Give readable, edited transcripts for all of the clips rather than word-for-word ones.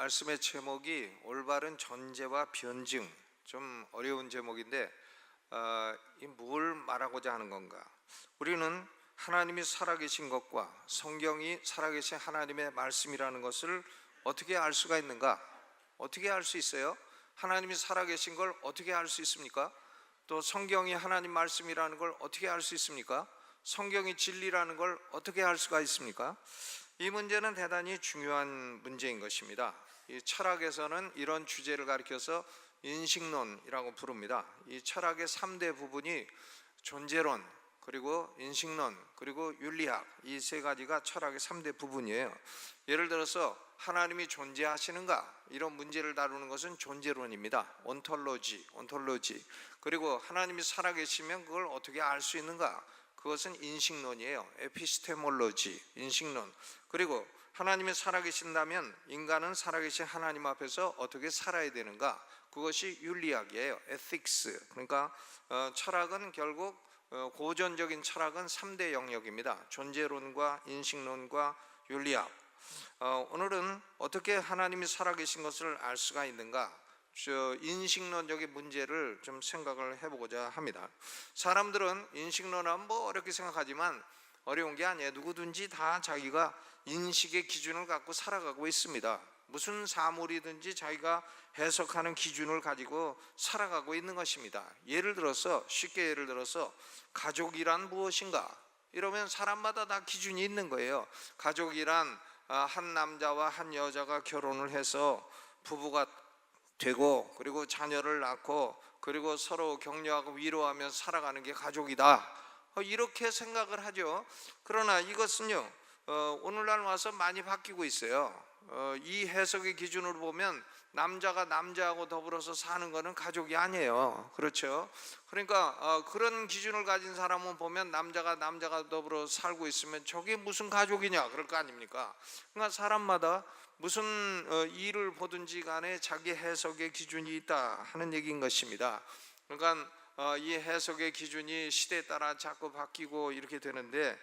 말씀의 제목이 올바른 전제와 변증, 좀 어려운 제목인데 뭘 말하고자 하는 건가? 우리는 하나님이 살아계신 것과 성경이 살아계신 하나님의 말씀이라는 것을 어떻게 알 수가 있는가? 어떻게 알 수 있어요? 하나님이 살아계신 걸 어떻게 알 수 있습니까? 또 성경이 하나님 말씀이라는 걸 어떻게 알 수 있습니까? 성경이 진리라는 걸 어떻게 알 수가 있습니까? 이 문제는 대단히 중요한 문제인 것입니다. 이 철학에서는 이런 주제를 가리켜서 인식론이라고 부릅니다. 이 철학의 3대 부분이 존재론, 그리고 인식론, 그리고 윤리학, 이 세 가지가 철학의 3대 부분이에요. 예를 들어서 하나님이 존재하시는가? 이런 문제를 다루는 것은 존재론입니다. 온톨로지. 그리고 하나님이 살아계시면 그걸 어떻게 알 수 있는가? 그것은 인식론이에요. 에피스테몰로지, 인식론. 그리고 하나님이 살아계신다면 인간은 살아계신 하나님 앞에서 어떻게 살아야 되는가? 그것이 윤리학이에요. 에틱스. 그러니까 철학은 결국 고전적인 철학은 3대 영역입니다. 존재론과 인식론과 윤리학. 오늘은 어떻게 하나님이 살아계신 것을 알 수가 있는가? 인식론적인 문제를 좀 생각을 해보고자 합니다. 사람들은 인식론하면 뭐 어렵게 생각하지만 어려운 게 아니에요. 누구든지 다 자기가 인식의 기준을 갖고 살아가고 있습니다. 무슨 사물이든지 자기가 해석하는 기준을 가지고 살아가고 있는 것입니다. 쉽게 예를 들어서 가족이란 무엇인가? 이러면 사람마다 다 기준이 있는 거예요. 가족이란 한 남자와 한 여자가 결혼을 해서 부부가 되고, 그리고 자녀를 낳고, 그리고 서로 격려하고 위로하며 살아가는 게 가족이다, 이렇게 생각을 하죠. 그러나 이것은요 오늘날 와서 많이 바뀌고 있어요. 이 해석의 기준으로 보면 남자가 남자하고 더불어서 사는 것은 가족이 아니에요. 그렇죠? 그러니까 그런 기준을 가진 사람은 보면 남자가 더불어 살고 있으면 저게 무슨 가족이냐 그럴 거 아닙니까? 그러니까 사람마다 무슨 일을 보든지 간에 자기 해석의 기준이 있다 하는 얘기인 것입니다. 그러니까 이 해석의 기준이 시대에 따라 자꾸 바뀌고 이렇게 되는데,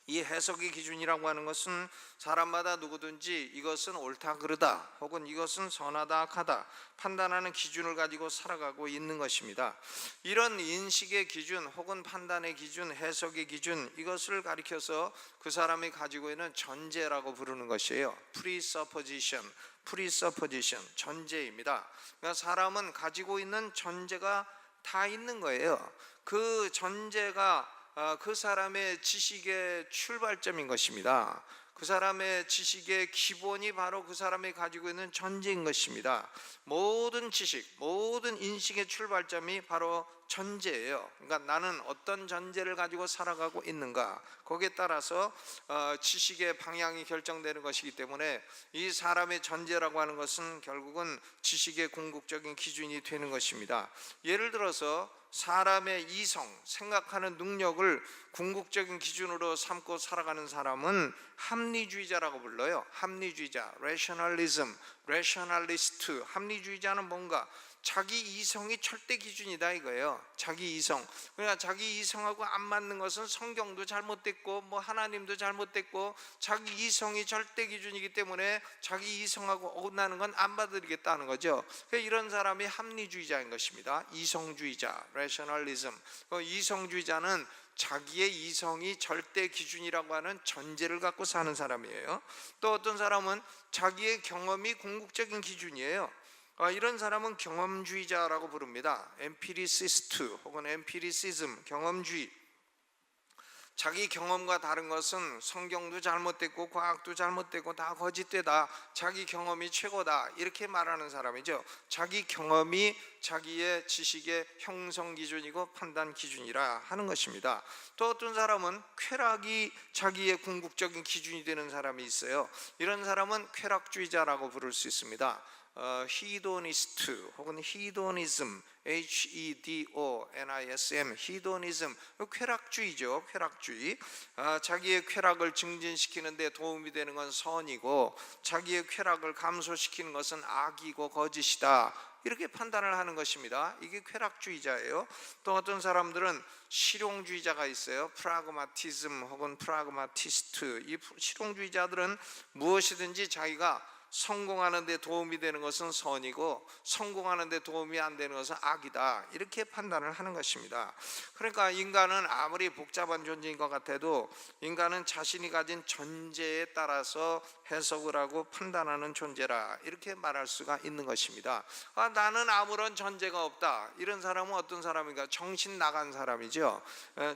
이 해석의 기준이라고 하는 것은 사람마다 누구든지 이것은 옳다 그르다 혹은 이것은 선하다 악하다 판단하는 기준을 가지고 살아가고 있는 것입니다. 이런 인식의 기준 혹은 판단의 기준, 해석의 기준, 이것을 가리켜서 그 사람이 가지고 있는 전제라고 부르는 것이에요. presupposition, 전제입니다. 그러니까 사람은 가지고 있는 전제가 다 있는 거예요. 그 전제가 그 사람의 지식의 출발점인 것입니다. 그 사람의 지식의 기본이 바로 그 사람이 가지고 있는 전제인 것입니다. 모든 지식, 모든 인식의 출발점이 바로 전제예요. 그러니까 나는 어떤 전제를 가지고 살아가고 있는가, 거기에 따라서 지식의 방향이 결정되는 것이기 때문에 이 사람의 전제라고 하는 것은 결국은 지식의 궁극적인 기준이 되는 것입니다. 예를 들어서 사람의 이성, 생각하는 능력을 궁극적인 기준으로 삼고 살아가는 사람은 합리주의자라고 불러요. 합리주의자, rationalism, rationalist. 합리주의자는 뭔가 자기 이성이 절대 기준이다 이거예요. 자기 이성. 그러니까 자기 이성하고 안 맞는 것은 성경도 잘못됐고 뭐 하나님도 잘못됐고 자기 이성이 절대 기준이기 때문에 자기 이성하고 어긋나는 건 안 받아들이겠다는 거죠. 그러니까 이런 사람이 합리주의자인 것입니다. 이성주의자, rationalism. 이성주의자는 자기의 이성이 절대 기준이라고 하는 전제를 갖고 사는 사람이에요. 또 어떤 사람은 자기의 경험이 궁극적인 기준이에요. 이런 사람은 경험주의자라고 부릅니다. 엠피리시스트 혹은 엠피리시즘, 경험주의. 자기 경험과 다른 것은 성경도 잘못됐고 과학도 잘못됐고 다 거짓되다, 자기 경험이 최고다, 이렇게 말하는 사람이죠. 자기 경험이 자기의 지식의 형성 기준이고 판단 기준이라 하는 것입니다. 또 어떤 사람은 쾌락이 자기의 궁극적인 기준이 되는 사람이 있어요. 이런 사람은 쾌락주의자라고 부를 수 있습니다. 히도니스트 혹은 히도니즘, HEDONISM, 히도니즘, 쾌락주의죠. 쾌락주의. 자기의 쾌락을 증진시키는 데 도움이 되는 건 선이고 자기의 쾌락을 감소시키는 것은 악이고 거짓이다, 이렇게 판단을 하는 것입니다. 이게 쾌락주의자예요. 또 어떤 사람들은 실용주의자가 있어요. 프라그마티즘 혹은 프라그마티스트. 이 실용주의자들은 무엇이든지 자기가 성공하는 데 도움이 되는 것은 선이고 성공하는 데 도움이 안 되는 것은 악이다, 이렇게 판단을 하는 것입니다. 그러니까 인간은 아무리 복잡한 존재인 것 같아도 인간은 자신이 가진 전제에 따라서 해석을 하고 판단하는 존재라, 이렇게 말할 수가 있는 것입니다. 나는 아무런 전제가 없다, 이런 사람은 어떤 사람인가? 정신 나간 사람이죠.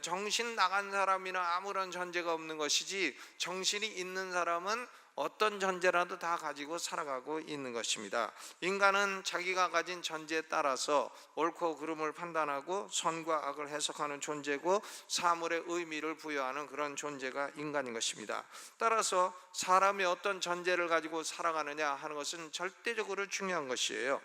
정신 나간 사람이나 아무런 전제가 없는 것이지, 정신이 있는 사람은 어떤 전제라도 다 가지고 살아가고 있는 것입니다. 인간은 자기가 가진 전제에 따라서 옳고 그름을 판단하고 선과 악을 해석하는 존재고 사물의 의미를 부여하는 그런 존재가 인간인 것입니다. 따라서 사람이 어떤 전제를 가지고 살아가느냐 하는 것은 절대적으로 중요한 것이에요.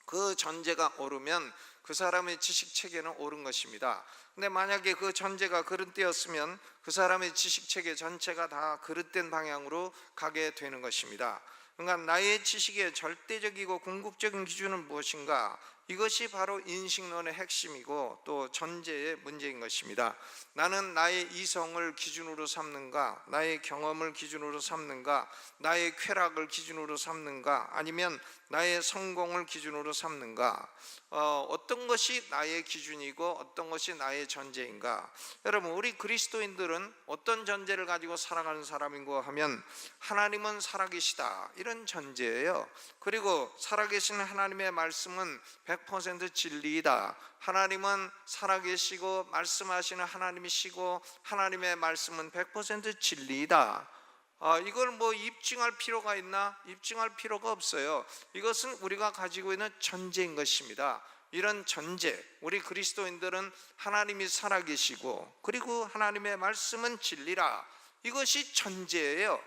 그 전제가 옳으면 그 사람의 지식 체계는 옳은 것입니다. 근데 만약에 그 전제가 그릇되었으면 그 사람의 지식 체계 전체가 다 그릇된 방향으로 가게 되는 것입니다. 그러니까 나의 지식의 절대적이고 궁극적인 기준은 무엇인가? 이것이 바로 인식론의 핵심이고 또 전제의 문제인 것입니다. 나는 나의 이성을 기준으로 삼는가, 나의 경험을 기준으로 삼는가, 나의 쾌락을 기준으로 삼는가, 아니면 나의 성공을 기준으로 삼는가? 어떤 것이 나의 기준이고 어떤 것이 나의 전제인가? 여러분, 우리 그리스도인들은 어떤 전제를 가지고 살아가는 사람인고 하면 하나님은 살아계시다, 이런 전제예요. 그리고 살아계신 하나님의 말씀은 100% 진리이다. 하나님은 살아계시고 말씀하시는 하나님이시고 하나님의 말씀은 100% 진리이다. 이걸 뭐 입증할 필요가 있나? 입증할 필요가 없어요. 이것은 우리가 가지고 있는 전제인 것입니다. 이런 전제, 우리 그리스도인들은 하나님이 살아계시고 그리고 하나님의 말씀은 진리라, 이것이 전제예요.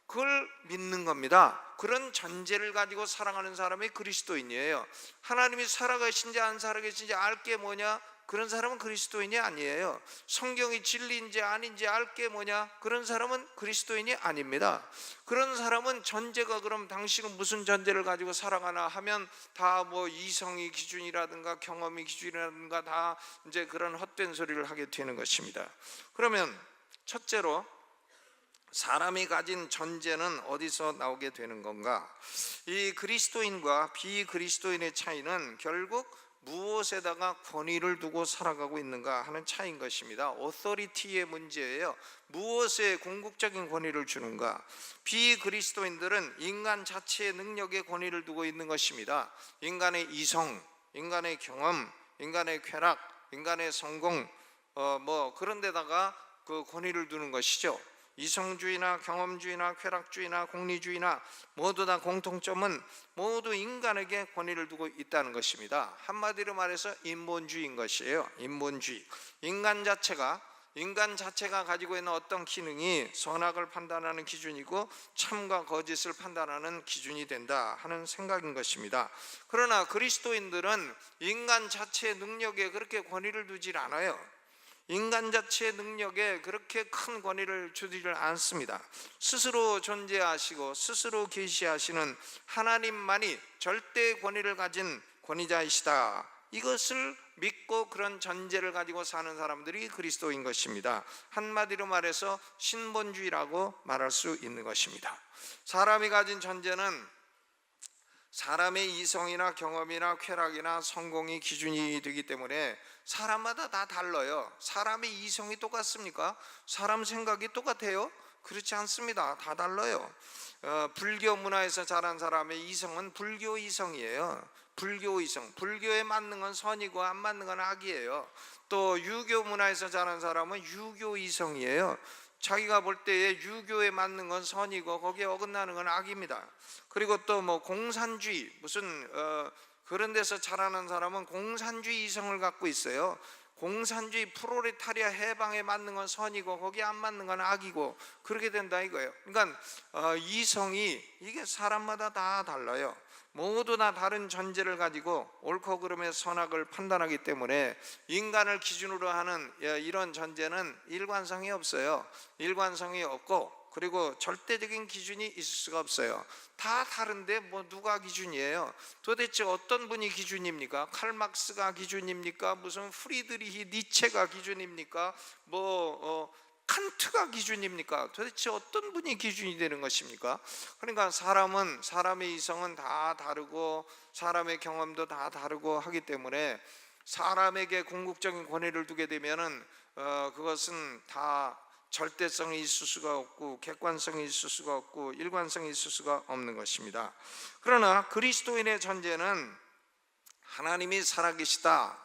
그걸 믿는 겁니다. 그런 전제를 가지고 살아가는 사람이 그리스도인이에요. 하나님이 살아계신지 안 살아계신지 알 게 뭐냐? 그런 사람은 그리스도인이 아니에요. 성경이 진리인지 아닌지 알 게 뭐냐? 그런 사람은 그리스도인이 아닙니다. 그런 사람은 전제가, 그럼 당신은 무슨 전제를 가지고 살아가나 하면 다 뭐 이성이 기준이라든가 경험이 기준이라든가 다 이제 그런 헛된 소리를 하게 되는 것입니다. 그러면 첫째로 사람이 가진 전제는 어디서 나오게 되는 건가? 이 그리스도인과 비그리스도인의 차이는 결국 무엇에다가 권위를 두고 살아가고 있는가 하는 차이인 것입니다. 오토리티의 문제예요. 무엇에 궁극적인 권위를 주는가? 비그리스도인들은 인간 자체의 능력에 권위를 두고 있는 것입니다. 인간의 이성, 인간의 경험, 인간의 쾌락, 인간의 성공, 그런 데다가 그 권위를 두는 것이죠. 이성주의나 경험주의나 쾌락주의나 공리주의나 모두 다 공통점은 모두 인간에게 권위를 두고 있다는 것입니다. 한마디로 말해서 인본주의인 것이에요. 인본주의. 인간 자체가 가지고 있는 어떤 기능이 선악을 판단하는 기준이고 참과 거짓을 판단하는 기준이 된다 하는 생각인 것입니다. 그러나 그리스도인들은 인간 자체의 능력에 그렇게 권위를 두질 않아요. 인간 자체의 능력에 그렇게 큰 권위를 주지를 않습니다. 스스로 존재하시고 스스로 계시하시는 하나님만이 절대 권위를 가진 권위자이시다, 이것을 믿고 그런 전제를 가지고 사는 사람들이 그리스도인 것입니다. 한마디로 말해서 신본주의라고 말할 수 있는 것입니다. 사람이 가진 전제는 사람의 이성이나 경험이나 쾌락이나 성공이 기준이 되기 때문에 사람마다 다 달라요. 사람의 이성이 똑같습니까? 사람 생각이 똑같아요? 그렇지 않습니다. 다 달라요. 불교 문화에서 자란 사람의 이성은 불교 이성이에요. 불교 이성. 불교에 맞는 건 선이고 안 맞는 건 악이에요. 또 유교 문화에서 자란 사람은 유교 이성이에요. 자기가 볼 때에 유교에 맞는 건 선이고 거기에 어긋나는 건 악입니다. 그리고 또 공산주의, 그런 데서 자라는 사람은 공산주의 이성을 갖고 있어요. 공산주의 프롤레타리아 해방에 맞는 건 선이고 거기에 안 맞는 건 악이고 그렇게 된다 이거예요. 그러니까 이성이 이게 사람마다 다 달라요. 모두 다 다른 전제를 가지고 옳고 그름의 선악을 판단하기 때문에 인간을 기준으로 하는 이런 전제는 일관성이 없어요. 일관성이 없고 그리고 절대적인 기준이 있을 수가 없어요. 다 다른데 누가 기준이에요? 도대체 어떤 분이 기준입니까? 칼막스가 기준입니까? 무슨 프리드리히 니체가 기준입니까? 칸트가 기준입니까? 도대체 어떤 분이 기준이 되는 것입니까? 그러니까 사람은, 사람의 이성은 다 다르고 사람의 경험도 다 다르고 하기 때문에 사람에게 궁극적인 권위를 두게 되면은 그것은 다 절대성이 있을 수가 없고 객관성이 있을 수가 없고 일관성이 있을 수가 없는 것입니다. 그러나 그리스도인의 전제는 하나님이 살아계시다,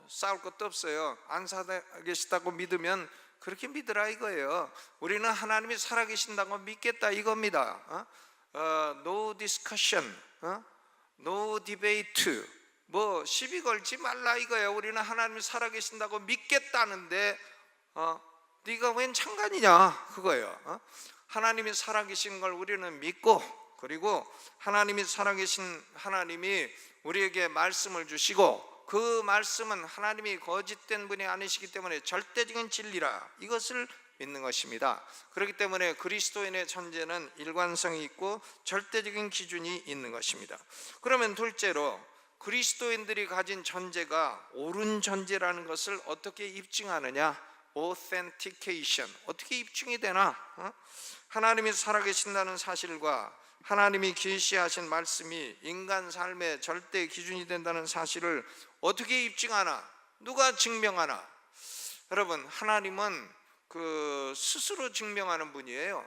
싸울 것도 없어요. 안 살아계시다고 믿으면 그렇게 믿으라 이거예요. 우리는 하나님이 살아계신다고 믿겠다 이겁니다. No discussion, no debate, 뭐 시비 걸지 말라 이거예요. 우리는 하나님이 살아계신다고 믿겠다는데 네가 웬 상관이냐 그거예요. 하나님이 살아계신 걸 우리는 믿고, 그리고 하나님이 살아계신 하나님이 우리에게 말씀을 주시고 그 말씀은 하나님이 거짓된 분이 아니시기 때문에 절대적인 진리라, 이것을 믿는 것입니다. 그렇기 때문에 그리스도인의 전제는 일관성이 있고 절대적인 기준이 있는 것입니다. 그러면 둘째로 그리스도인들이 가진 전제가 옳은 전제라는 것을 어떻게 입증하느냐? authentication, 어떻게 입증이 되나? 하나님이 살아계신다는 사실과 하나님이 계시하신 말씀이 인간 삶의 절대 기준이 된다는 사실을 어떻게 입증하나? 누가 증명하나? 여러분, 하나님은 스스로 증명하는 분이에요.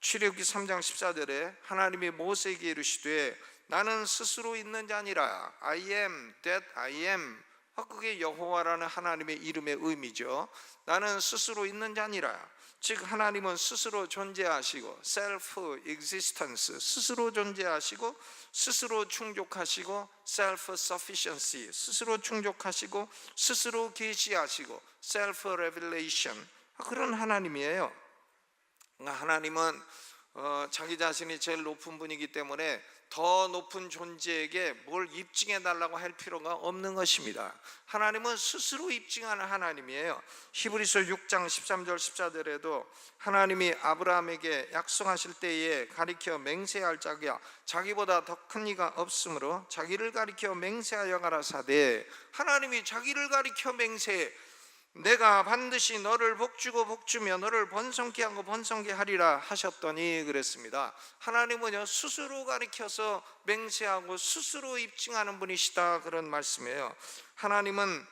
출애굽기 3장 14절에 하나님이 모세에게 이르시되 나는 스스로 있는 자 아니라 I am that I am. 그게 여호와라는 하나님의 이름의 의미죠. 나는 스스로 있는 자 아니라, 즉 하나님은 스스로 존재하시고 self existence, 스스로 존재하시고 스스로 충족하시고 self sufficiency, 스스로 충족하시고 스스로 계시하시고 self revelation, 그런 하나님이에요. 하나님은 자기 자신이 제일 높은 분이기 때문에 더 높은 존재에게 뭘 입증해 달라고 할 필요가 없는 것입니다. 하나님은 스스로 입증하는 하나님이에요. 히브리서 6장 13절 14절에도 하나님이 아브라함에게 약속하실 때에 가리켜 맹세할 자가 자기보다 더 큰 이가 없으므로 자기를 가리켜 맹세하여 가라사대, 하나님이 자기를 가리켜 맹세해 내가 반드시 너를 복주고 복주며 너를 번성케 하고 번성케 하리라 하셨더니 그랬습니다. 하나님은요 스스로 가리켜서 맹세하고 스스로 입증하는 분이시다, 그런 말씀이에요. 하나님은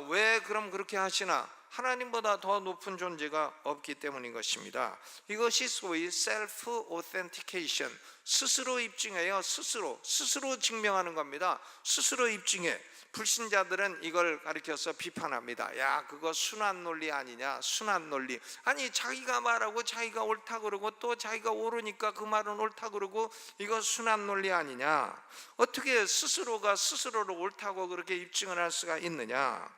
왜 그럼 그렇게 하시나? 하나님보다 더 높은 존재가 없기 때문인 것입니다. 이것이 소위 self authentication, 스스로 입증해요. 스스로 증명하는 겁니다. 스스로 입증해. 불신자들은 이걸 가리켜서 비판합니다. 야, 그거 순환 논리 아니냐? 순환 논리. 아니, 자기가 말하고 자기가 옳다 그러고 또 자기가 옳으니까 그 말은 옳다 그러고, 이거 순환 논리 아니냐? 어떻게 스스로가 스스로를 옳다고 그렇게 입증을 할 수가 있느냐?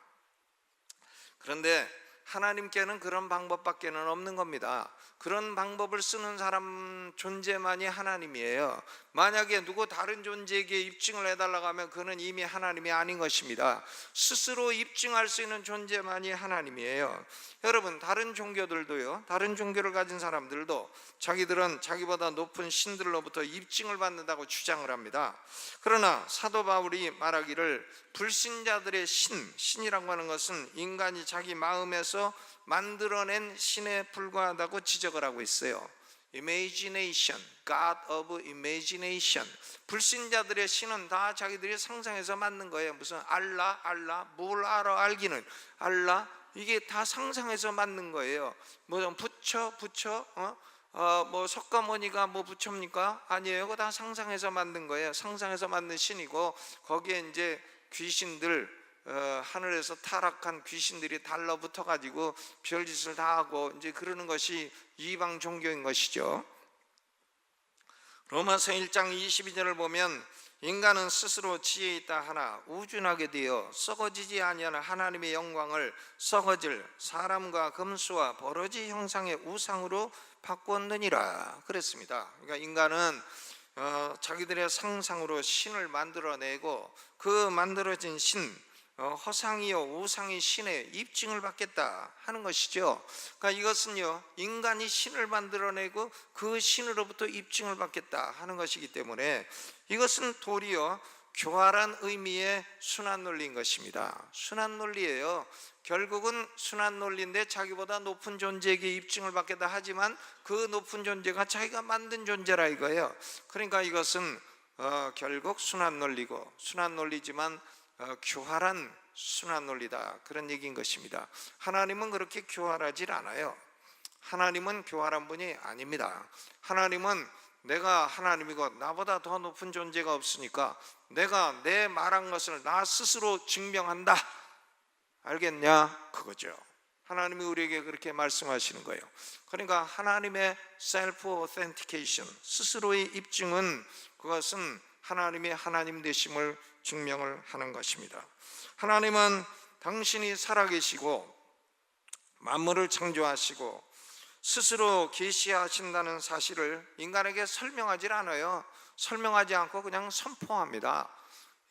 그런데 하나님께는 그런 방법밖에는 없는 겁니다. 그런 방법을 쓰는 사람 존재만이 하나님이에요. 만약에 누구 다른 존재에게 입증을 해달라고 하면 그는 이미 하나님이 아닌 것입니다. 스스로 입증할 수 있는 존재만이 하나님이에요. 여러분, 다른 종교들도요, 다른 종교를 가진 사람들도 자기들은 자기보다 높은 신들로부터 입증을 받는다고 주장을 합니다. 그러나 사도 바울이 말하기를 불신자들의 신이라고 하는 것은 인간이 자기 마음에서 만들어낸 신에 불과하다고 지적을 하고 있어요. Imagination, God of Imagination. 불신자들의 신은 다 자기들이 상상해서 만든 거예요. 무슨 알라, 뭘 알아 알기는 알라, 이게 다 상상해서 만든 거예요. 뭐 부처, 뭐 석가모니가 뭐 부처입니까? 아니에요. 그거 다 상상해서 만든 거예요. 상상해서 만든 신이고, 거기에 이제 귀신들, 하늘에서 타락한 귀신들이 달라붙어 가지고 별짓을 다 하고 이제 그러는 것이 이방 종교인 것이죠. 로마서 1장 22절을 보면 인간은 스스로 지혜 있다 하나 우준하게 되어 썩어지지 아니하는 하나님의 영광을 썩어질 사람과 금수와 버러지 형상의 우상으로 바꾸었느니라 그랬습니다. 그러니까 인간은 자기들의 상상으로 신을 만들어내고 그 만들어진 신, 허상이요 우상이 신의 입증을 받겠다 하는 것이죠. 그러니까 이것은요 인간이 신을 만들어내고 그 신으로부터 입증을 받겠다 하는 것이기 때문에 이것은 도리어 교활한 의미의 순환 논리인 것입니다. 순환 논리예요. 결국은 순환 논리인데 자기보다 높은 존재에게 입증을 받겠다 하지만 그 높은 존재가 자기가 만든 존재라 이거예요. 그러니까 이것은 결국 순환 논리고, 순환 논리지만 교활한 순환 논리다, 그런 얘기인 것입니다. 하나님은 그렇게 교활하지 않아요. 하나님은 교활한 분이 아닙니다. 하나님은 내가 하나님이고 나보다 더 높은 존재가 없으니까 내가 내 말한 것을 나 스스로 증명한다, 알겠냐? 그거죠. 하나님이 우리에게 그렇게 말씀하시는 거예요. 그러니까 하나님의 셀프 오센티케이션, 스스로의 입증은, 그것은 하나님의 하나님 되심을 증명을 하는 것입니다. 하나님은 당신이 살아계시고 만물을 창조하시고 스스로 계시하신다는 사실을 인간에게 설명하지 않아요. 설명하지 않고 그냥 선포합니다.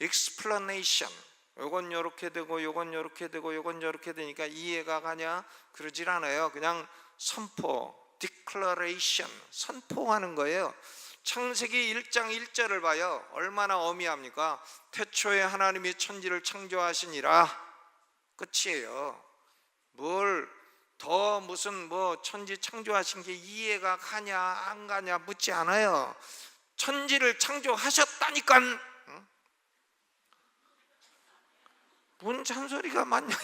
explanation, 요건 요렇게 되고 요건 요렇게 되고 요건 요렇게 되니까 이해가 가냐, 그러질 않아요. 그냥 선포, declaration, 선포하는 거예요. 창세기 1장 1절을 봐요. 얼마나 어미합니까? 태초에 하나님이 천지를 창조하시니라, 끝이에요. 뭘 더 무슨 천지 창조하신 게 이해가 가냐 안 가냐 묻지 않아요. 천지를 창조하셨다니까. 뭔 잔소리가 많냐.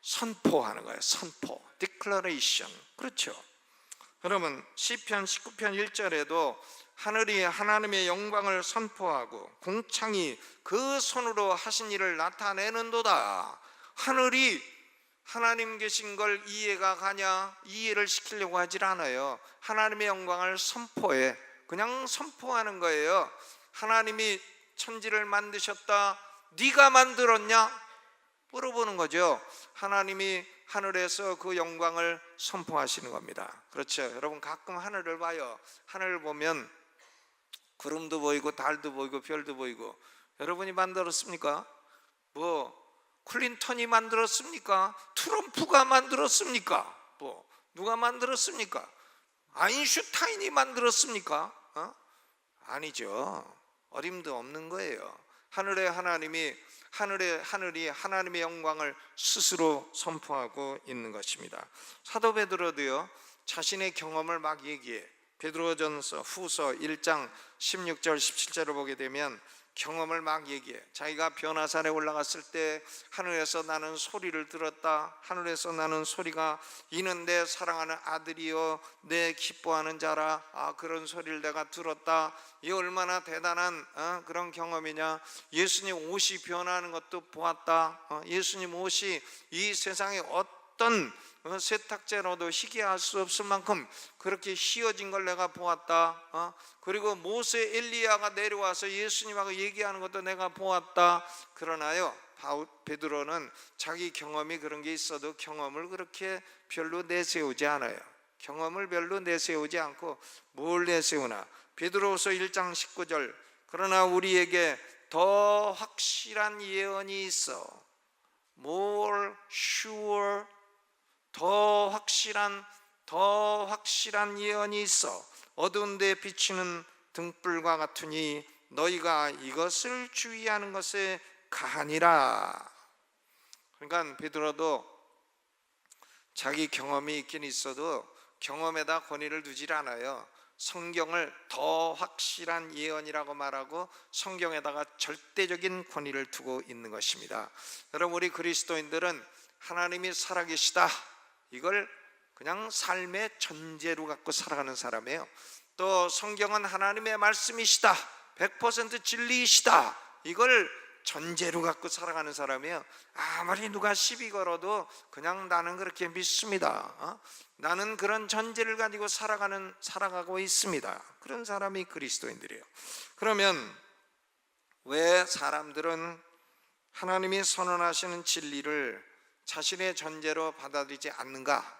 선포하는 거예요. 선포, declaration. 그렇죠. 그러면 시편 19편 1절에도 하늘이 하나님의 영광을 선포하고 궁창이 그 손으로 하신 일을 나타내는도다. 하늘이 하나님 계신 걸 이해가 가냐, 이해를 시키려고 하질 않아요. 하나님의 영광을 선포해. 그냥 선포하는 거예요. 하나님이 천지를 만드셨다, 네가 만들었냐? 물어보는 거죠. 하나님이 하늘에서 그 영광을 선포하시는 겁니다. 그렇죠. 여러분 가끔 하늘을 봐요. 하늘을 보면 구름도 보이고 달도 보이고 별도 보이고. 여러분이 만들었습니까? 클린턴이 만들었습니까? 트럼프가 만들었습니까? 누가 만들었습니까? 아인슈타인이 만들었습니까? 아니죠. 어림도 없는 거예요. 하늘의 하나님이, 하늘이 하나님의 영광을 스스로 선포하고 있는 것입니다. 사도 베드로도요, 자신의 경험을 막 얘기해. 베드로전서 후서 1장 16절 17절을 보게 되면 경험을 막 얘기해. 자기가 변화산에 올라갔을 때 하늘에서 나는 소리를 들었다. 하늘에서 나는 소리가, 이는 내 사랑하는 아들이요 내 기뻐하는 자라. 그런 소리를 내가 들었다. 이 얼마나 대단한 그런 경험이냐. 예수님 옷이 변하는 것도 보았다. 예수님 옷이 이 세상에 어떤 세탁제로도 희귀할 수 없을 만큼 그렇게 휘어진 걸 내가 보았다. 그리고 모세 엘리야가 내려와서 예수님하고 얘기하는 것도 내가 보았다. 그러나요, 베드로는 자기 경험이 그런 게 있어도 경험을 그렇게 별로 내세우지 않아요. 경험을 별로 내세우지 않고 뭘 내세우나? 베드로후서 1장 19절, 그러나 우리에게 더 확실한 예언이 있어. more sure, 더 확실한 예언이 있어. 어두운 데 비치는 등불과 같으니 너희가 이것을 주의하는 것에 가하니라. 그러니까 베드로도 자기 경험이 있긴 있어도 경험에다 권위를 두질 않아요. 성경을 더 확실한 예언이라고 말하고 성경에다가 절대적인 권위를 두고 있는 것입니다. 여러분, 우리 그리스도인들은 하나님이 살아계시다, 이걸 그냥 삶의 전제로 갖고 살아가는 사람이에요. 또 성경은 하나님의 말씀이시다, 100% 진리이시다, 이걸 전제로 갖고 살아가는 사람이에요. 아무리 누가 시비 걸어도 그냥 나는 그렇게 믿습니다. 나는 그런 전제를 가지고 살아가고 있습니다. 그런 사람이 그리스도인들이에요. 그러면 왜 사람들은 하나님이 선언하시는 진리를 자신의 전제로 받아들이지 않는가?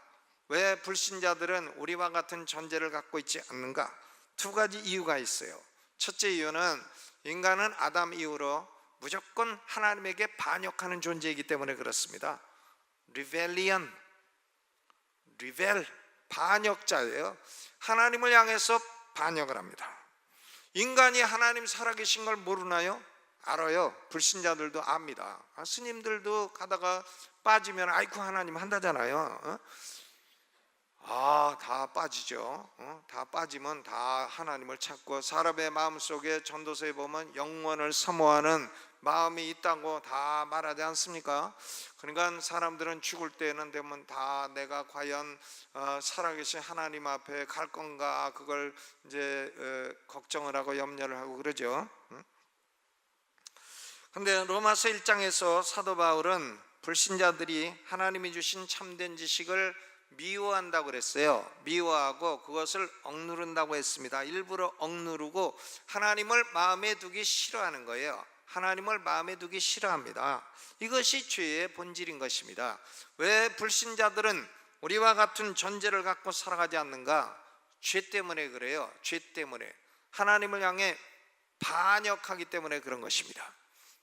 왜 불신자들은 우리와 같은 전제를 갖고 있지 않는가? 두 가지 이유가 있어요. 첫째 이유는 인간은 아담 이후로 무조건 하나님에게 반역하는 존재이기 때문에 그렇습니다. rebellion, 반역자예요. 하나님을 향해서 반역을 합니다. 인간이 하나님 살아계신 걸 모르나요? 알아요. 불신자들도 압니다. 스님들도 가다가 빠지면 아이쿠 하나님 한다잖아요. 다 빠지죠. 다 빠지면 다 하나님을 찾고, 사람의 마음속에 전도서에 보면 영원을 사모하는 마음이 있다고 다 말하지 않습니까? 그러니까 사람들은 죽을 때는 되면 다 내가 과연 살아계신 하나님 앞에 갈 건가, 그걸 이제 걱정을 하고 염려를 하고 그러죠. 근데 로마서 1장에서 사도 바울은 불신자들이 하나님이 주신 참된 지식을 미워한다고 그랬어요. 미워하고 그것을 억누른다고 했습니다. 일부러 억누르고 하나님을 마음에 두기 싫어하는 거예요. 하나님을 마음에 두기 싫어합니다. 이것이 죄의 본질인 것입니다. 왜 불신자들은 우리와 같은 존재를 갖고 살아가지 않는가? 죄 때문에 그래요. 죄 때문에. 하나님을 향해 반역하기 때문에 그런 것입니다.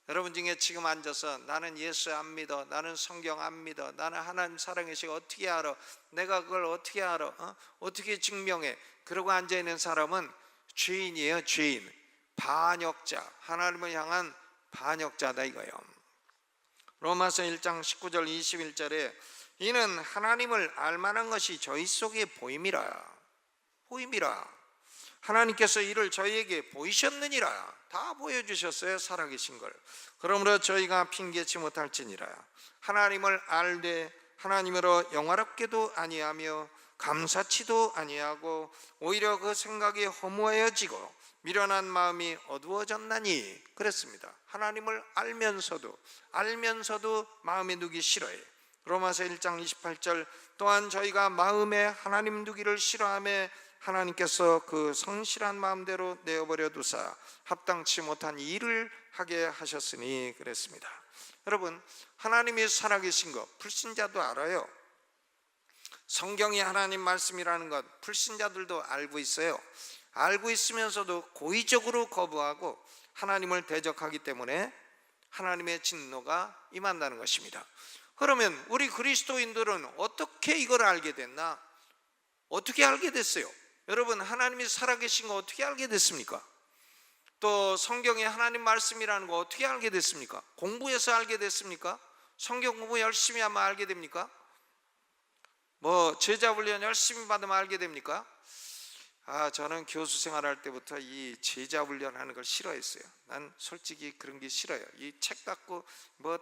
여러분 중에 지금 앉아서 나는 예수 안 믿어, 나는 성경 안 믿어, 나는 하나님 사랑이시고 어떻게 알아? 내가 그걸 어떻게 알아? 어떻게 증명해? 그러고 앉아있는 사람은 죄인이에요. 죄인, 반역자, 하나님을 향한 반역자다 이거예요. 로마서 1장 19절 21절에 이는 하나님을 알만한 것이 저희 속에 보임이라. 하나님께서 이를 저희에게 보이셨느니라. 다 보여주셨어요. 살아계신 걸. 그러므로 저희가 핑계치 못할지니라. 하나님을 알되 하나님으로 영화롭게도 아니하며 감사치도 아니하고 오히려 그 생각이 허무해지고 미련한 마음이 어두워졌나니 그랬습니다. 하나님을 알면서도 마음에 두기 싫어해. 로마서 1장 28절 또한 저희가 마음에 하나님 두기를 싫어하며 하나님께서 그 성실한 마음대로 내어버려 두사 합당치 못한 일을 하게 하셨으니 그랬습니다. 여러분, 하나님이 살아계신 것 불신자도 알아요. 성경이 하나님 말씀이라는 것 불신자들도 알고 있어요. 알고 있으면서도 고의적으로 거부하고 하나님을 대적하기 때문에 하나님의 진노가 임한다는 것입니다. 그러면 우리 그리스도인들은 어떻게 이걸 알게 됐나? 어떻게 알게 됐어요? 여러분, 하나님이 살아계신 거 어떻게 알게 됐습니까? 또 성경에 하나님 말씀이라는 거 어떻게 알게 됐습니까? 공부해서 알게 됐습니까? 성경 공부 열심히 하면 알게 됩니까? 제자 훈련 열심히 받으면 알게 됩니까? 저는 교수 생활할 때부터 이 제자 훈련하는 걸 싫어했어요. 난 솔직히 그런 게 싫어요. 이 책 갖고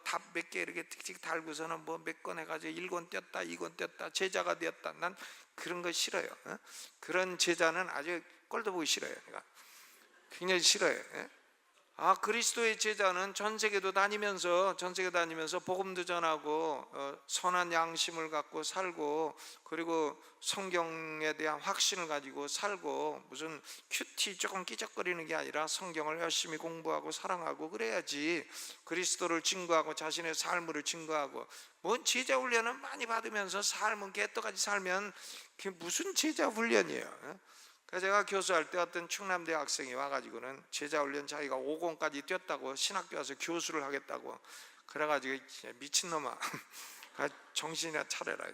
답 몇 개 이렇게 틱틱 달고서는 몇 권 해가지고 1권 띄었다 2권 띄었다 제자가 되었다. 난 그런 거 싫어요. 그런 제자는 아주 꼴도 보기 싫어요. 내가 굉장히 싫어요. 그리스도의 제자는 전 세계 다니면서 복음도 전하고 선한 양심을 갖고 살고, 그리고 성경에 대한 확신을 가지고 살고, 무슨 큐티 조금 끼적거리는 게 아니라 성경을 열심히 공부하고 사랑하고 그래야지. 그리스도를 증거하고 자신의 삶을 증거하고. 제자 훈련은 많이 받으면서 삶은 개떡같이 살면 그게 무슨 제자 훈련이에요. 그래서 제가 교수할 때 어떤 충남대 학생이 와가지고는 제자훈련 자기가 5권까지 뛰었다고 신학교 와서 교수를 하겠다고 그래가지고 미친놈아 정신이나 차려라.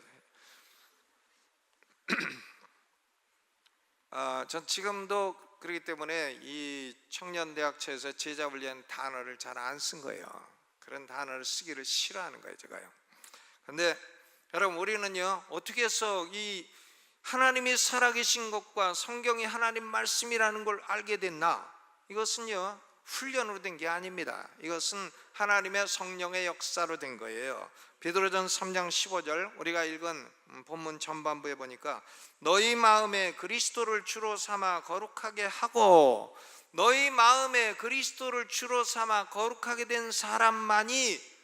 전 지금도 그렇기 때문에 이 청년대학처에서 제자훈련 단어를 잘 안 쓴 거예요. 그런 단어를 쓰기를 싫어하는 거예요, 제가요. 그런데 여러분, 우리는요 어떻게 해서 이 하나님이 살아계신 것과 성경이 하나님 말씀이라는 걸 알게 됐나? 이것은요 훈련으로 된 게 아닙니다. 이것은 하나님의 성령의 역사로 된 거예요. 베드로전 3장 15절 우리가 읽은 본문 전반부에 보니까 너희 마음에 그리스도를 주로 삼아 거룩하게 하고, 너희 마음에 그리스도를 주로 삼아 거룩하게 된 사람만이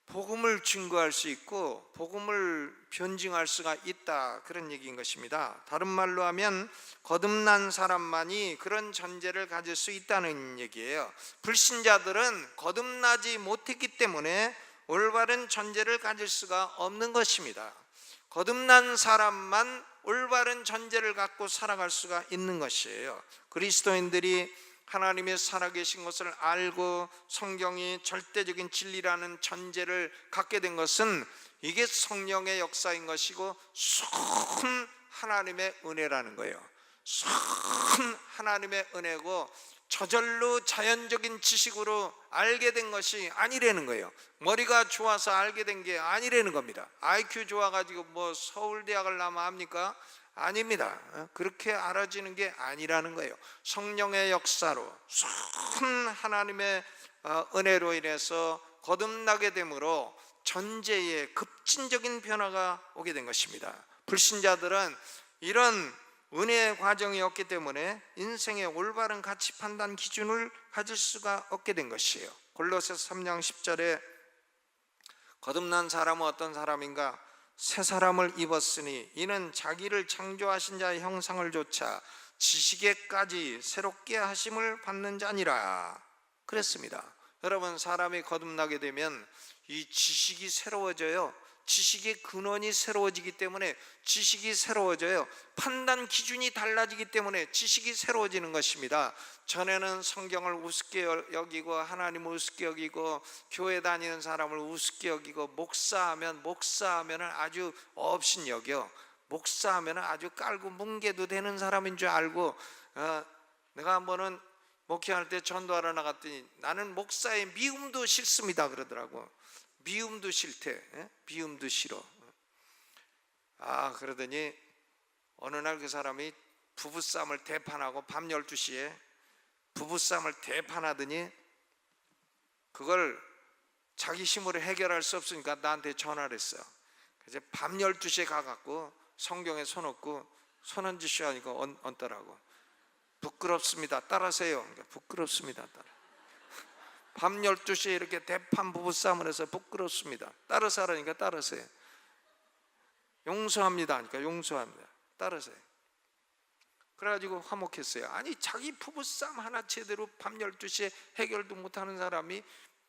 복음을 증거할 수 있고 복음을 변증할 수가 있다, 그런 얘기인 것입니다. 다른 말로 하면 거듭난 사람만이 그런 전제를 가질 수 있다는 얘기예요. 불신자들은 거듭나지 못했기 때문에 올바른 전제를 가질 수가 없는 것입니다. 거듭난 사람만 올바른 전제를 갖고 살아갈 수가 있는 것이에요. 그리스도인들이 하나님의 살아계신 것을 알고 성경이 절대적인 진리라는 전제를 갖게 된 것은 이게 성령의 역사인 것이고 큰 하나님의 은혜라는 거예요. 큰 하나님의 은혜고, 저절로 자연적인 지식으로 알게 된 것이 아니라는 거예요. 머리가 좋아서 알게 된 게 아니라는 겁니다. IQ 좋아가지고 뭐 서울대학을 나면 합니까? 아닙니다. 그렇게 알아지는 게 아니라는 거예요. 성령의 역사로 큰 하나님의 은혜로 인해서 거듭나게 되므로 전제에 급진적인 변화가 오게 된 것입니다. 불신자들은 이런 은혜의 과정이 없기 때문에 인생의 올바른 가치 판단 기준을 가질 수가 없게 된 것이에요. 골로새서 3장 10절에 거듭난 사람은 어떤 사람인가? 새 사람을 입었으니 이는 자기를 창조하신 자의 형상을 조차 지식에까지 새롭게 하심을 받는 자니라 그랬습니다. 여러분, 사람이 거듭나게 되면 이 지식이 새로워져요. 지식의 근원이 새로워지기 때문에 지식이 새로워져요. 판단 기준이 달라지기 때문에 지식이 새로워지는 것입니다. 전에는 성경을 우습게 여기고 하나님을 우습게 여기고 교회 다니는 사람을 우습게 여기고 목사하면 아주 업신 여겨, 목사하면 아주 깔고 뭉개도 되는 사람인 줄 알고 내가 한번은 목회할 때 전도하러 나갔더니 나는 목사의 미움도 싫습니다 그러더라고. 미움도 싫대. 미움도 싫어. 그러더니 어느 날 그 사람이 부부싸움을 대판하고 밤 12시에 부부싸움을 대판하더니 그걸 자기 힘으로 해결할 수 없으니까 나한테 전화를 했어. 그래서 밤 12시에 가갖고 성경에 손 얹고 손 얹으시오 하니까 얹더라고. 부끄럽습니다 따라세요. 그러니까 부끄럽습니다 따라. 밤 12시에 이렇게 대판 부부싸움을 해서 부끄럽습니다 따라서 하라니까 따라서요. 용서합니다 하니까 용서합니다 따라서요. 그래가지고 화목했어요. 아니 자기 부부싸움 하나 제대로 밤 12시에 해결도 못하는 사람이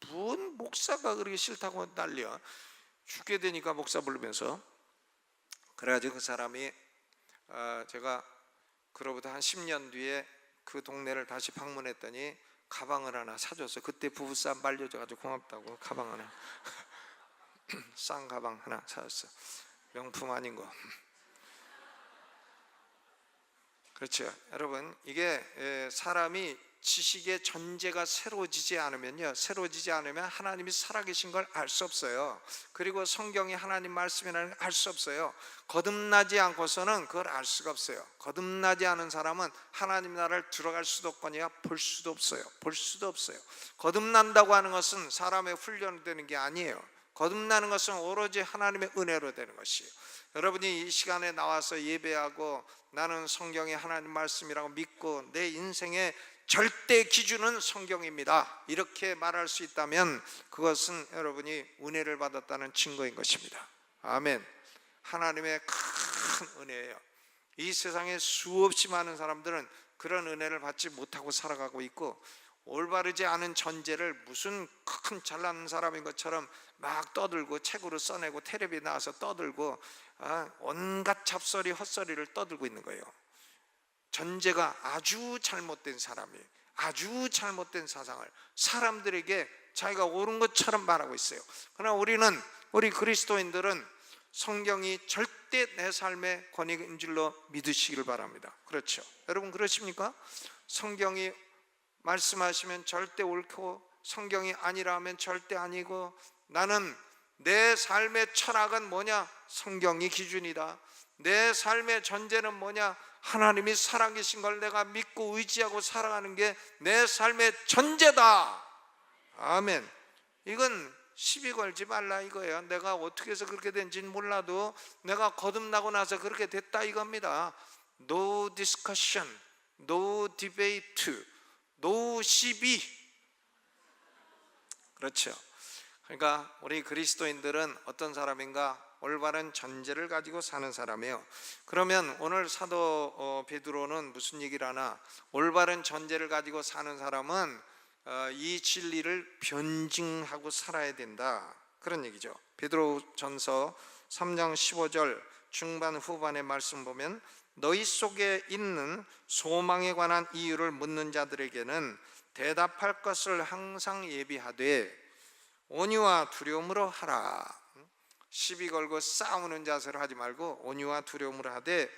뭔 목사가 그렇게 싫다고 난리야. 죽게 되니까 목사 부르면서. 그래가지고 그 사람이 제가 그로부터 한 10년 뒤에 그 동네를 다시 방문했더니 가방을 하나 사줬어요. 그때 부부싸움 말려줘가지고 고맙다고 가방 하나 싼 가방 하나 사줬어요. 명품 아닌 거. 그렇죠. 여러분, 이게 사람이 지식의 전제가 새로워지지 않으면 하나님이 살아계신 걸 알 수 없어요. 그리고 성경이 하나님 말씀이라는 걸 알 수 없어요. 거듭나지 않고서는 그걸 알 수가 없어요. 거듭나지 않은 사람은 하나님 나라를 들어갈 수도 없거니와 볼 수도 없어요. 거듭난다고 하는 것은 사람의 훈련이 되는 게 아니에요. 거듭나는 것은 오로지 하나님의 은혜로 되는 것이에요. 여러분이 이 시간에 나와서 예배하고 나는 성경이 하나님 말씀이라고 믿고 내 인생의 절대 기준은 성경입니다, 이렇게 말할 수 있다면 그것은 여러분이 은혜를 받았다는 증거인 것입니다. 아멘. 하나님의 큰 은혜예요. 이 세상에 수없이 많은 사람들은 그런 은혜를 받지 못하고 살아가고 있고, 올바르지 않은 전제를 무슨 큰 잘난 사람인 것처럼 막 떠들고 책으로 써내고 텔레비에 나와서 떠들고 온갖 잡소리 헛소리를 떠들고 있는 거예요. 전제가 아주 잘못된 사람이에요. 아주 잘못된 사상을 사람들에게 자기가 옳은 것처럼 말하고 있어요. 그러나 우리 그리스도인들은 성경이 절대 내 삶의 권위인 줄로 믿으시길 바랍니다. 그렇죠? 여러분 그러십니까? 성경이 말씀하시면 절대 옳고 성경이 아니라 하면 절대 아니고, 나는 내 삶의 철학은 뭐냐? 성경이 기준이다. 내 삶의 전제는 뭐냐? 하나님이 살아계신 걸 내가 믿고 의지하고 살아가는 게 내 삶의 전제다. 아멘. 이건 시비 걸지 말라 이거예요. 내가 어떻게 해서 그렇게 된지는 몰라도 내가 거듭나고 나서 그렇게 됐다 이겁니다. No discussion, no debate, no 시비. 그렇죠. 그러니까 우리 그리스도인들은 어떤 사람인가? 올바른 전제를 가지고 사는 사람이에요. 그러면 오늘 사도 베드로는 무슨 얘기를 하나? 올바른 전제를 가지고 사는 사람은 이 진리를 변증하고 살아야 된다, 그런 얘기죠. 베드로전서 3장 15절 중반 후반의 말씀 보면, 너희 속에 있는 소망에 관한 이유를 묻는 자들에게는 대답할 것을 항상 예비하되 온유와 두려움으로 하라. 시비 걸고 싸우는 자세로 하지 말고 온유와 두려움으로 하되,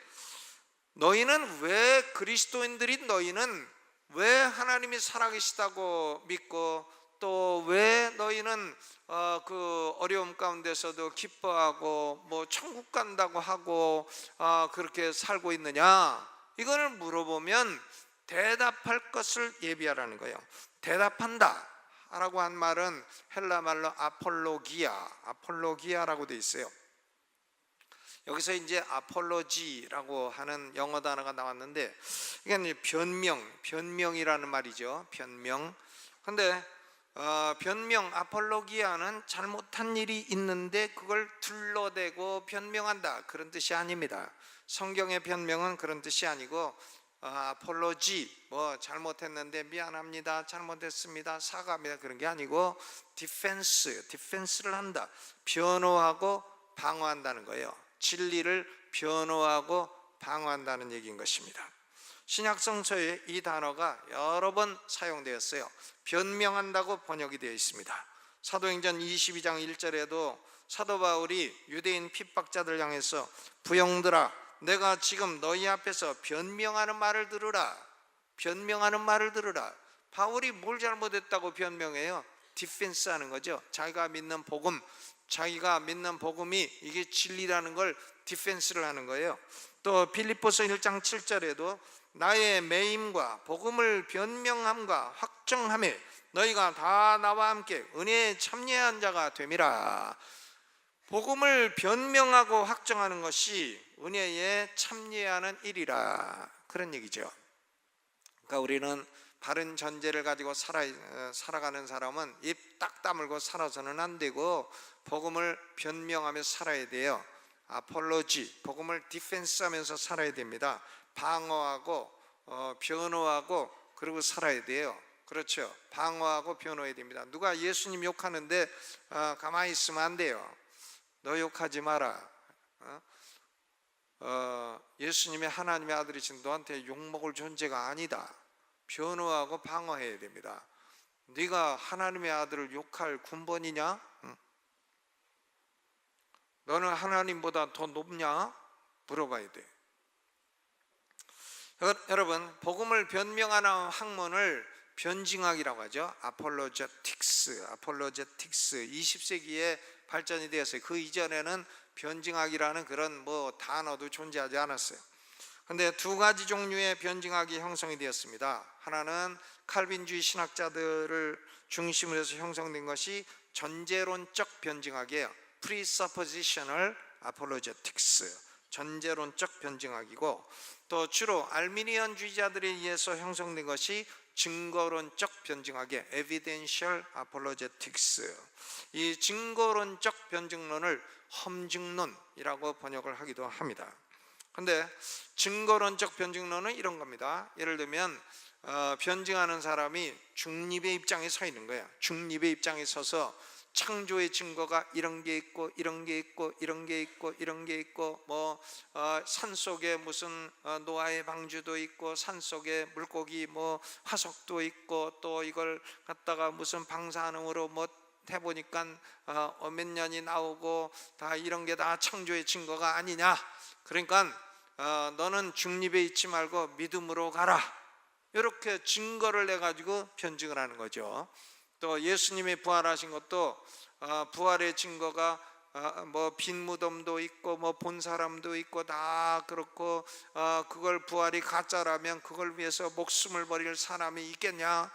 너희는 왜 그리스도인들인 너희는 왜 하나님이 살아계시다고 믿고 또 왜 너희는 그 어려움 가운데서도 기뻐하고 뭐 천국 간다고 하고 그렇게 살고 있느냐, 이거를 물어보면 대답할 것을 예비하라는 거예요. 대답한다 라고 한 말은 헬라 말로 아폴로기아라고 돼 있어요. 여기서 이제 아폴로지라고 하는 영어 단어가 나왔는데, 이게 이제 변명이라는 말이죠. 변명. 근데 변명, 아폴로기아는 잘못한 일이 있는데 그걸 둘러대고 변명한다, 그런 뜻이 아닙니다. 성경의 변명은 그런 뜻이 아니고, 아폴로지, 뭐 잘못했는데 미안합니다, 잘못했습니다, 사과합니다, 그런 게 아니고 디펜스를 한다, 변호하고 방어한다는 거예요. 진리를 변호하고 방어한다는 얘기인 것입니다. 신약성서에 이 단어가 여러 번 사용되었어요. 변명한다고 번역이 되어 있습니다. 사도행전 22장 1절에도 사도 바울이 유대인 핍박자들 향해서 부형들아, 내가 지금 너희 앞에서 변명하는 말을 들으라. 바울이 뭘 잘못했다고 변명해요? 디펜스 하는 거죠. 자기가 믿는 복음이 이게 진리라는 걸 디펜스를 하는 거예요. 또 빌립보서 1장 7절에도 나의 매임과 복음을 변명함과 확정함에 너희가 다 나와 함께 은혜에 참여한 자가 됨이라. 복음을 변명하고 확정하는 것이 은혜에 참여하는 일이라, 그런 얘기죠. 그러니까 우리는 바른 전제를 가지고 살아가는 사람은 입 딱 다물고 살아서는 안 되고 복음을 변명하며 살아야 돼요. 아폴로지, 복음을 디펜스하면서 살아야 됩니다. 방어하고 변호하고 그리고 살아야 돼요. 그렇죠. 방어하고 변호해야 됩니다. 누가 예수님 욕하는데 가만히 있으면 안 돼요. 너 욕하지 마라. 예수님이 하나님의 아들이신 너한테 욕먹을 존재가 아니다. 변호하고 방어해야 됩니다. 네가 하나님의 아들을 욕할 군번이냐? 너는 하나님보다 더 높냐? 물어봐야 돼. 여러분, 복음을 변명하는 학문을 변증학이라고 하죠. 아폴로제틱스 20세기에 발전이 되었어요. 그 이전에는 변증학이라는 그런 뭐 단어도 존재하지 않았어요. 그런데 두 가지 종류의 변증학이 형성이 되었습니다. 하나는 칼빈주의 신학자들을 중심으로 해서 형성된 것이 전제론적 변증학이에요. Presuppositional Apologetics, 전제론적 변증학이고, 또 주로 알미니언주의자들에 의해서 형성된 것이 증거론적 변증학의 Evidential Apologetics. 이 증거론적 변증론을 험증론이라고 번역을 하기도 합니다. 그런데 증거론적 변증론은 이런 겁니다. 예를 들면 변증하는 사람이 중립의 입장에 서 있는 거예요. 중립의 입장에 서서 창조의 증거가 이런 게 있고 이런 게 있고 이런 게 있고 이런 게 있고, 뭐 산속에 무슨 노아의 방주도 있고 산속에 물고기 뭐 화석도 있고, 또 이걸 갖다가 무슨 방사능으로 뭐 해보니까 몇 년이 나오고, 다 이런 게 다 창조의 증거가 아니냐. 그러니까 너는 중립에 있지 말고 믿음으로 가라, 이렇게 증거를 내가지고 변증을 하는 거죠. 또 예수님이 부활하신 것도 부활의 증거가 뭐 빈 무덤도 있고 뭐 본 사람도 있고 다 그렇고, 그걸 부활이 가짜라면 그걸 위해서 목숨을 버릴 사람이 있겠냐.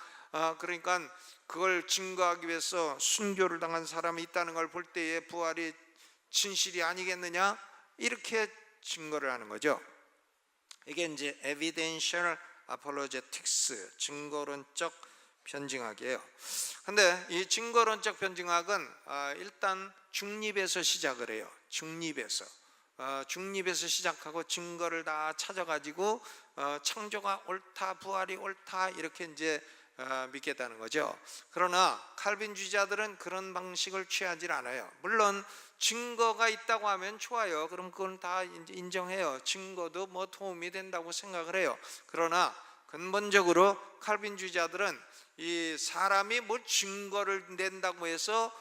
그러니까 그걸 증거하기 위해서 순교를 당한 사람이 있다는 걸 볼 때에 부활이 진실이 아니겠느냐, 이렇게 증거를 하는 거죠. 이게 이제 Evidential Apologetics, 증거론적 변증학이에요. 근데 이 증거론적 변증학은 일단 중립에서 시작을 해요. 중립에서 시작하고 증거를 다 찾아가지고 창조가 옳다, 부활이 옳다, 이렇게 이제 믿겠다는 거죠. 그러나 칼빈주의자들은 그런 방식을 취하지 않아요. 물론 증거가 있다고 하면 좋아요. 그럼 그건 다 인정해요. 증거도 뭐 도움이 된다고 생각을 해요. 그러나 근본적으로 칼빈주의자들은 이 사람이 뭐 증거를 낸다고 해서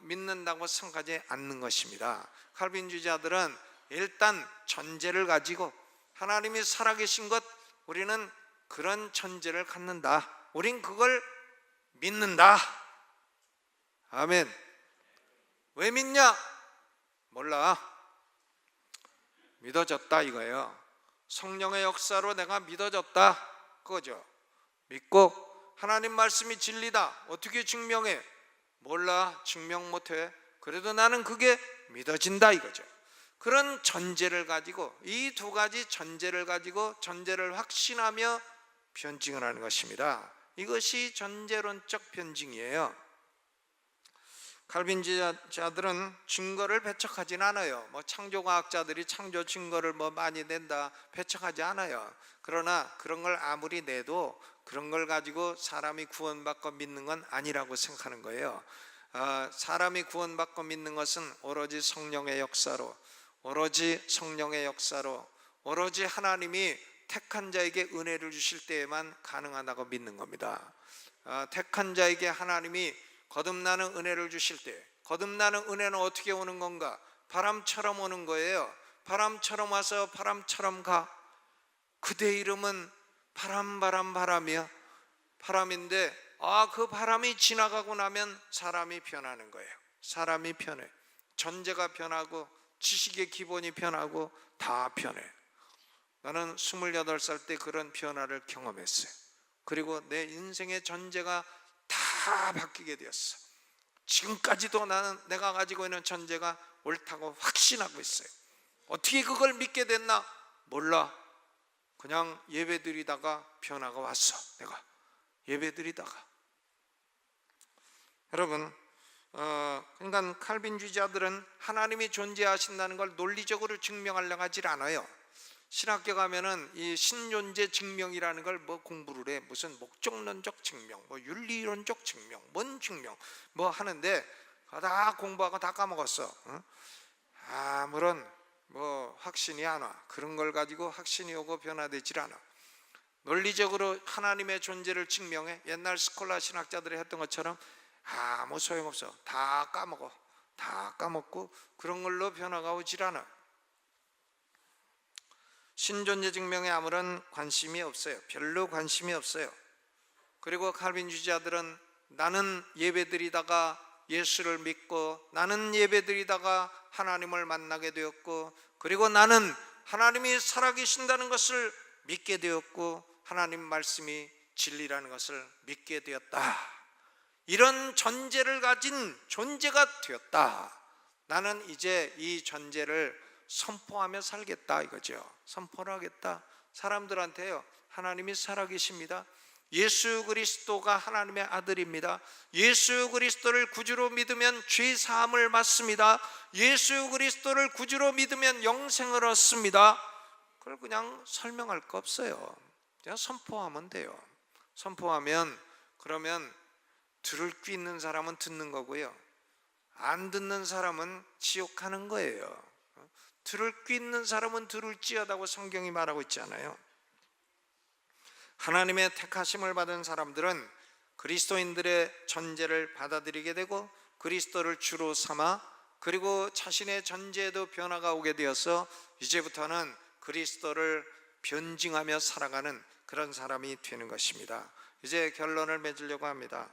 믿는다고 생각하지 않는 것입니다. 칼빈주의자들은 일단 전제를 가지고 하나님이 살아계신 것 우리는 그런 전제를 갖는다. 우린 그걸 믿는다. 아멘. 왜 믿냐? 몰라. 믿어졌다 이거예요. 성령의 역사로 내가 믿어졌다 그거죠. 믿고 하나님 말씀이 진리다. 어떻게 증명해? 몰라. 증명 못해. 그래도 나는 그게 믿어진다 이거죠. 그런 전제를 가지고, 이 두 가지 전제를 가지고 전제를 확신하며 변증을 하는 것입니다. 이것이 전제론적 변증이에요. 칼빈주의자들은 증거를 배척하진 않아요. 창조과학자들이 창조 증거를 많이 낸다 배척하지 않아요. 그러나 그런 걸 아무리 내도 그런 걸 가지고 사람이 구원받고 믿는 건 아니라고 생각하는 거예요. 사람이 구원받고 믿는 것은 오로지 성령의 역사로, 오로지 성령의 역사로, 오로지 하나님이 택한 자에게 은혜를 주실 때에만 가능하다고 믿는 겁니다. 택한 자에게 하나님이 거듭나는 은혜를 주실 때, 거듭나는 은혜는 어떻게 오는 건가? 바람처럼 오는 거예요. 바람처럼 와서 바람처럼 가. 그대 이름은 바람이야. 바람인데 그 바람이 지나가고 나면 사람이 변하는 거예요. 사람이 변해. 전제가 변하고 지식의 기본이 변하고 다 변해. 나는 28살 때 그런 변화를 경험했어요. 그리고 내 인생의 전제가 다 바뀌게 되었어. 지금까지도 나는 내가 가지고 있는 전제가 옳다고 확신하고 있어요. 어떻게 그걸 믿게 됐나? 몰라. 그냥 예배드리다가 변화가 왔어. 내가 예배드리다가. 여러분, 그러니까 칼빈주의자들은 하나님이 존재하신다는 걸 논리적으로 증명하려고 하질 않아요. 신학교 가면은 이 신존재 증명이라는 걸 공부를 해. 무슨 목적론적 증명, 윤리론적 증명, 뭔 증명 하는데 다 공부하고 다 까먹었어. 아무런 확신이 안 와. 그런 걸 가지고 확신이 오고 변화되질 않아. 논리적으로 하나님의 존재를 증명해. 옛날 스콜라 신학자들이 했던 것처럼 아무 소용없어. 다 까먹어. 다 까먹고 그런 걸로 변화가 오질 않아. 신존재 증명에 아무런 관심이 없어요. 별로 관심이 없어요. 그리고 칼빈주의자들은 나는 예배드리다가 예수를 믿고, 나는 예배드리다가 하나님을 만나게 되었고, 그리고 나는 하나님이 살아계신다는 것을 믿게 되었고, 하나님 말씀이 진리라는 것을 믿게 되었다. 이런 전제를 가진 존재가 되었다. 나는 이제 이 전제를 선포하며 살겠다 이거죠. 선포를 하겠다. 사람들한테요, 하나님이 살아계십니다. 예수 그리스도가 하나님의 아들입니다. 예수 그리스도를 구주로 믿으면 죄 사함을 받습니다. 예수 그리스도를 구주로 믿으면 영생을 얻습니다. 그걸 그냥 설명할 거 없어요. 그냥 선포하면 돼요. 선포하면, 그러면 들을 귀 있는 사람은 듣는 거고요, 안 듣는 사람은 지옥 가는 거예요. 들을 귀 있는 사람은 들을지어다고 성경이 말하고 있잖아요. 하나님의 택하심을 받은 사람들은 그리스도인들의 전제를 받아들이게 되고 그리스도를 주로 삼아, 그리고 자신의 전제에도 변화가 오게 되어서 이제부터는 그리스도를 변증하며 살아가는 그런 사람이 되는 것입니다. 이제 결론을 맺으려고 합니다.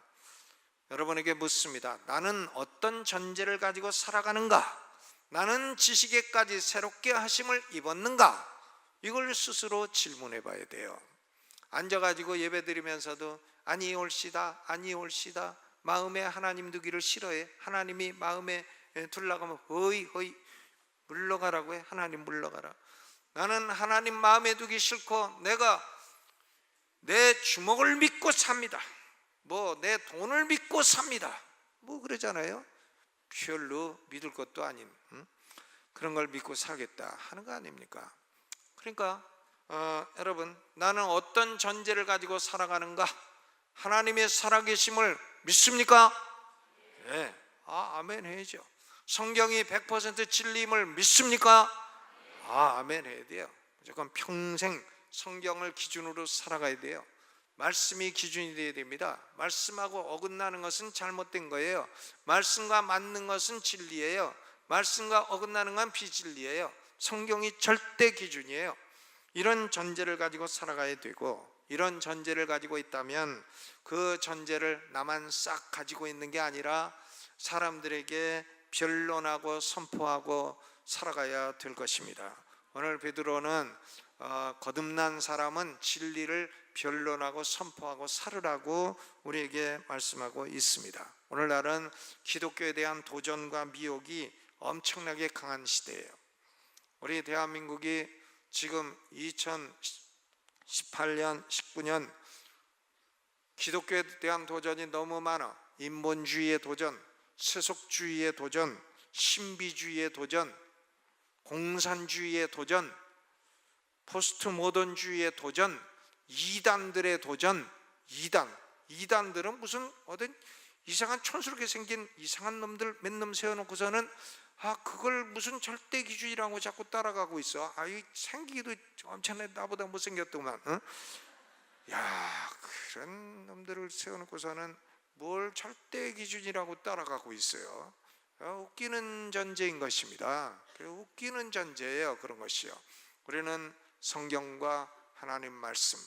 여러분에게 묻습니다. 나는 어떤 전제를 가지고 살아가는가? 나는 지식에까지 새롭게 하심을 입었는가? 이걸 스스로 질문해 봐야 돼요. 앉아가지고 예배드리면서도 아니 옳시다, 아니 옳시다, 마음에 하나님 두기를 싫어해. 하나님이 마음에 둘라고 하면 허이 물러가라고 해. 하나님 물러가라. 나는 하나님 마음에 두기 싫고 내가 내 주먹을 믿고 삽니다. 내 돈을 믿고 삽니다. 그러잖아요. 별로 믿을 것도 아닌 그런 걸 믿고 살겠다 하는 거 아닙니까? 그러니까 여러분, 나는 어떤 전제를 가지고 살아가는가? 하나님의 살아계심을 믿습니까? 네. 아멘 해야죠. 성경이 100% 진리임을 믿습니까? 아멘 해야 돼요. 무조건 평생 성경을 기준으로 살아가야 돼요. 말씀이 기준이 되어야 됩니다. 말씀하고 어긋나는 것은 잘못된 거예요. 말씀과 맞는 것은 진리예요. 말씀과 어긋나는 건 비진리예요. 성경이 절대 기준이에요. 이런 전제를 가지고 살아가야 되고, 이런 전제를 가지고 있다면 그 전제를 나만 싹 가지고 있는 게 아니라 사람들에게 변론하고 선포하고 살아가야 될 것입니다. 오늘 베드로는 거듭난 사람은 진리를 변론하고 선포하고 살으라고 우리에게 말씀하고 있습니다. 오늘날은 기독교에 대한 도전과 미혹이 엄청나게 강한 시대예요. 우리 대한민국이 지금 2018년, 19년 기독교에 대한 도전이 너무 많아. 인본주의의 도전, 세속주의의 도전, 신비주의의 도전, 공산주의의 도전, 포스트 모던주의의 도전, 이단들의 도전. 이단들은 무슨 어떤 이상한 촌스럽게 생긴 이상한 놈들 몇 놈 세워놓고서는 그걸 무슨 절대 기준이라고 자꾸 따라가고 있어. 이 생기기도 엄청나게 나보다 못생겼더만. 응? 야, 그런 놈들을 세워놓고서는 뭘 절대 기준이라고 따라가고 있어요. 웃기는 전제인 것입니다. 웃기는 전제예요. 그런 것이요. 우리는 성경과 하나님 말씀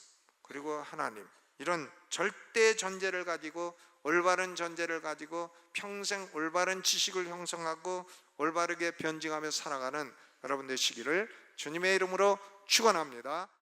그리고 하나님 이런 절대 전제를 가지고 올바른 전제를 가지고 평생 올바른 지식을 형성하고 올바르게 변증하며 살아가는 여러분 되시기를 주님의 이름으로 축원합니다.